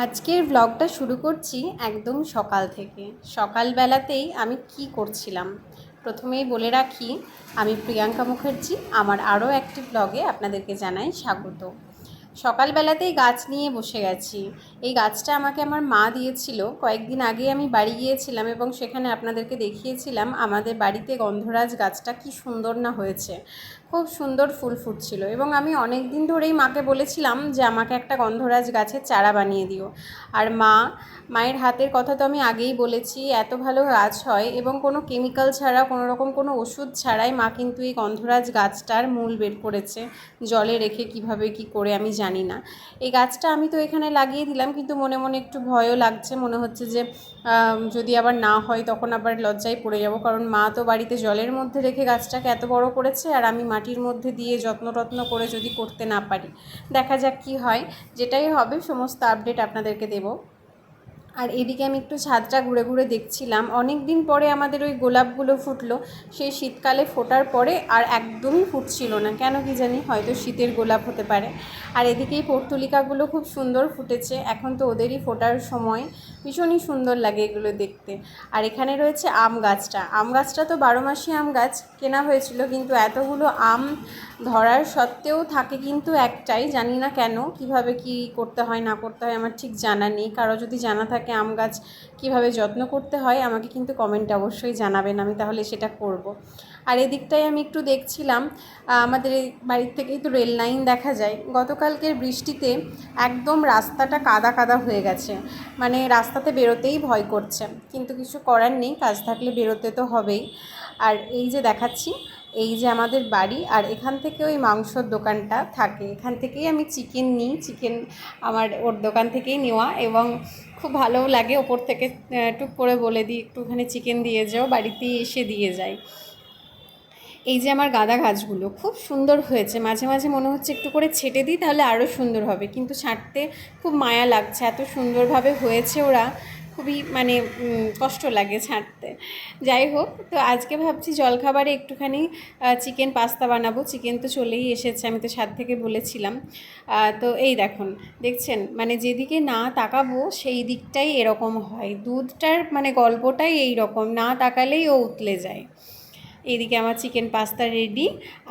আজকের ব্লগটা শুরু করছি একদম সকাল থেকে। সকালবেলাতেই আমি কি করছিলাম প্রথমেই বলে রাখি, আমি প্রিয়াঙ্কা মুখার্জি। আমার আরও একটি ব্লগে আপনাদেরকে জানাই স্বাগত। সকালবেলাতেই গাছ নিয়ে বসে গেছি। এই গাছটা আমাকে আমার মা দিয়েছিল। কয়েকদিন আগে আমি বাড়ি গিয়েছিলাম এবং সেখানে আপনাদেরকে দেখিয়েছিলাম আমাদের বাড়িতে গন্ধরাজ গাছটা কি সুন্দর না হয়েছে। খুব সুন্দর ফুল ফুটছিল এবং আমি অনেক দিন ধরেই মাকে বলেছিলাম যে আমাকে একটা গন্ধরাজ গাছের চারা বানিয়ে দিও। আর মায়ের হাতের কথা তো আমি আগেই বলেছি, এত ভালো গাছ হয় এবং কোনো কেমিক্যাল ছাড়া, কোনো রকম কোনো ওষুধ ছাড়াই মা কিন্তু এই গন্ধরাজ গাছটার মূল বের করেছে। জলে রেখে কিভাবে কি করে আমি জানি না। এই গাছটা আমি তো এখানে লাগিয়ে দিলাম, কিন্তু মনে মনে একটু ভয়ও লাগছে। মনে হচ্ছে যে যদি আবার না হয় তখন আবার লজ্জায় পড়ে যাব, কারণ মা তো বাড়িতে জলের মধ্যে রেখে গাছটাকে এত বড় করেছে, আর আমি মাটির মধ্যে দিয়ে যত্ন করে যদি করতে না পারি। দেখা যাক কি হয়, যেটাই হবে সমস্ত আপডেট আপনাদেরকে দেব। আর এদিকে আমি একটু ছাদটা ঘুরে ঘুরে দেখছিলাম। অনেক দিন পরে আমাদের ওই গোলাপগুলো ফুটলো। সেই শীতকালে ফোটার পরে আর একদমই ফুটছিল না, কেন কি জানি, হয়তো শীতের গোলাপ হতে পারে। আর এদিকে এই পর্তুলিকাগুলো খুব সুন্দর ফুটেছে, এখন তো ওদেরই ফোটার সময়। ভীষণই সুন্দর লাগে এগুলো দেখতে। আর এখানে রয়েছে আম গাছটা তো 12 মাসই আম গাছ, কেনা হয়েছিল, কিন্তু এতগুলো আম ধরার সত্ত্বেও থাকে কিন্তু একটাই, জানি না কেন, কিভাবে কি করতে হয় না করতে হয় আমার ঠিক জানা নেই। কারো যদি জানা থাকে আম গাছ কীভাবে যত্ন করতে হয় আমাকে কিন্তু কমেন্টে অবশ্যই জানাবেন, আমি তাহলে সেটা করব। আর এদিকটায় আমি একটু দেখছিলাম, আমাদের বাড়ির থেকেই তো রেল লাইন দেখা যায়। গতকালকের বৃষ্টিতে একদম রাস্তাটা কাদা কাদা হয়ে গেছে, মানে রাস্তাতে বেরোতেই ভয় করছে, কিন্তু কিছু করার নেই, কাজ থাকলে বেরোতে তো হবেই। আর এই যে দেখাচ্ছি, এই যে আমাদের বাড়ি, আর এখান থেকে ওই মাংসর দোকানটা থাকে, এখান থেকেই আমি চিকেন নিই। চিকেন আমার ওর দোকান থেকেই নেওয়া, এবং খুব ভালোও লাগে। ওপর থেকে টুক করে বলে দিই একটুখানি চিকেন দিয়ে যাও, বাড়িতেই এসে দিয়ে যায়। এই যে আমার গাঁদা গাছগুলো খুব সুন্দর হয়েছে, মাঝে মাঝে মনে হচ্ছে একটু করে ছেটে দিই তাহলে আরও সুন্দর হবে, কিন্তু ছাঁটতে খুব মায়া লাগছে, এত সুন্দরভাবে হয়েছে ওরা, খুবই মানে কষ্ট লাগে ছাঁটতে। যাই হোক, তো আজকে ভাবছি জলখাবারে একটুখানি চিকেন পাস্তা বানাবো। চিকেন তো চলেই এসেছে, আমি তো ছাদ থেকে বলেছিলাম। তো এই দেখছেন, মানে যেদিকে না তাকাবো সেই দিকটাই এরকম হয়, দুধটার মানে গল্পটাই এই রকম, না তাকালেই ও উতলে যায়। এইদিকে আমার চিকেন পাস্তা রেডি,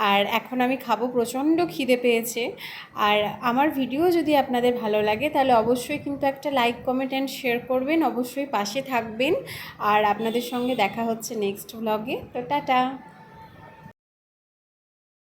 আর এখন আমি খাবো, প্রচণ্ড খিদে পেয়েছে। আর আমার ভিডিও যদি আপনাদের ভালো লাগে তাহলে অবশ্যই কিন্তু একটা লাইক, কমেন্ট অ্যান্ড শেয়ার করবেন, অবশ্যই পাশে থাকবেন। আর আপনাদের সঙ্গে দেখা হচ্ছে নেক্সট ব্লগে। তো টাটা।